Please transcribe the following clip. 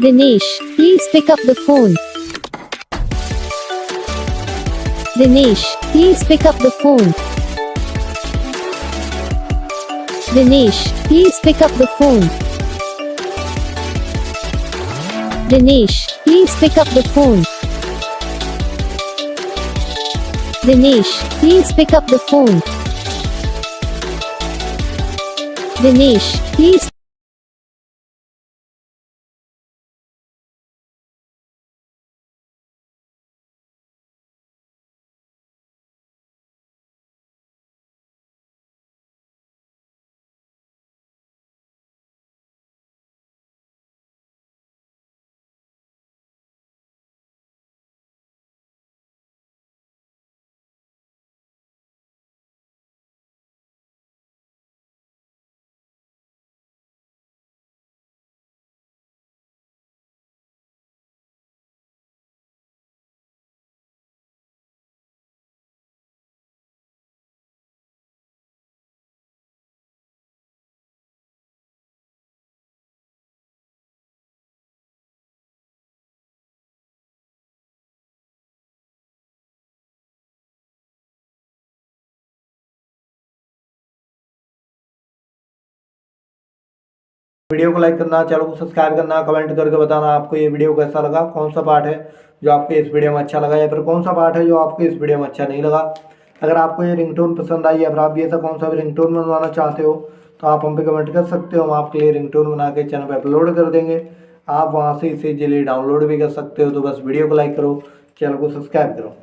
Dinesh, please pick up the phone. Dinesh, please pick up the phone. Dinesh, please pick up the phone. Dinesh, please pick up the phone. Dinesh, please pick up the phone. Dinesh, please. Video को like करना, channel को subscribe करना, comment करके बताना आपको ये video कैसा लगा, कौन सा पार्ट है जो आपको इस वीडियो में अच्छा लगा या फिर कौन सा पार्ट है जो आपको इस वीडियो में अच्छा नहीं लगा। अगर आपको ये रिंगटोन पसंद आई या फिर आप ये ऐसा कौन सा भी रिंगटोन बनवाना चाहते हो तो आप हम पे कमेंट कर सकते हो। हम आपके लिए रिंगटोन बना के चैनल पर अपलोड कर देंगे। आप वहाँ से इसे इजीली डाउनलोड भी कर सकते हो। तो बस वीडियो को लाइक करो, चैनल को सब्सक्राइब करो।